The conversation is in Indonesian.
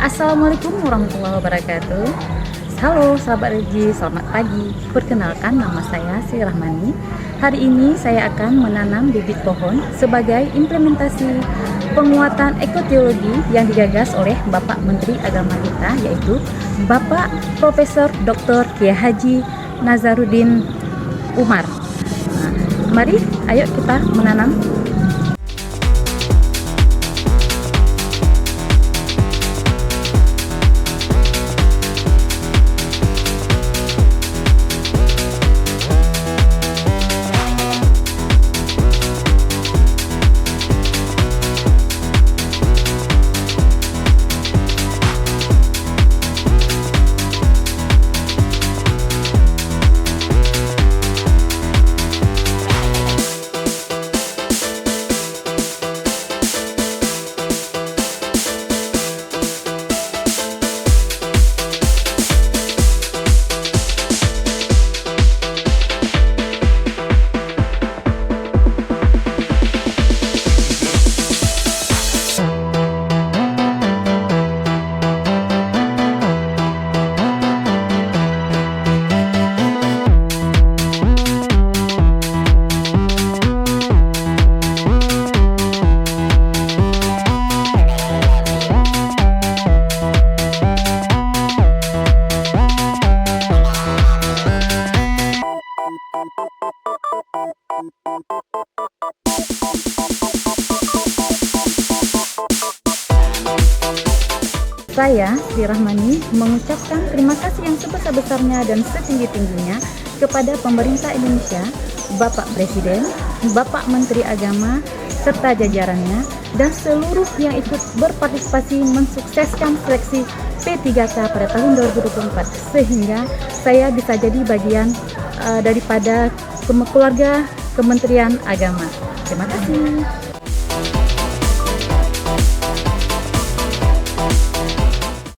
Assalamualaikum warahmatullahi wabarakatuh. Halo sahabat Regi, selamat pagi. Perkenalkan, nama saya Sri Rahmani. Hari ini saya akan menanam bibit pohon sebagai implementasi penguatan ekoteologi yang digagas oleh Bapak Menteri Agama kita, yaitu Bapak Profesor Dr. Kiai Haji Nazaruddin Umar. Nah, mari ayo kita menanam. Saya, Sri Rahmani, mengucapkan terima kasih yang sebesar-besarnya dan setinggi-tingginya kepada pemerintah Indonesia, Bapak Presiden, Bapak Menteri Agama, serta jajarannya, dan seluruh yang ikut berpartisipasi mensukseskan seleksi P3K pada tahun 2024, sehingga saya bisa jadi bagian daripada keluarga Kementerian Agama. Terima kasih.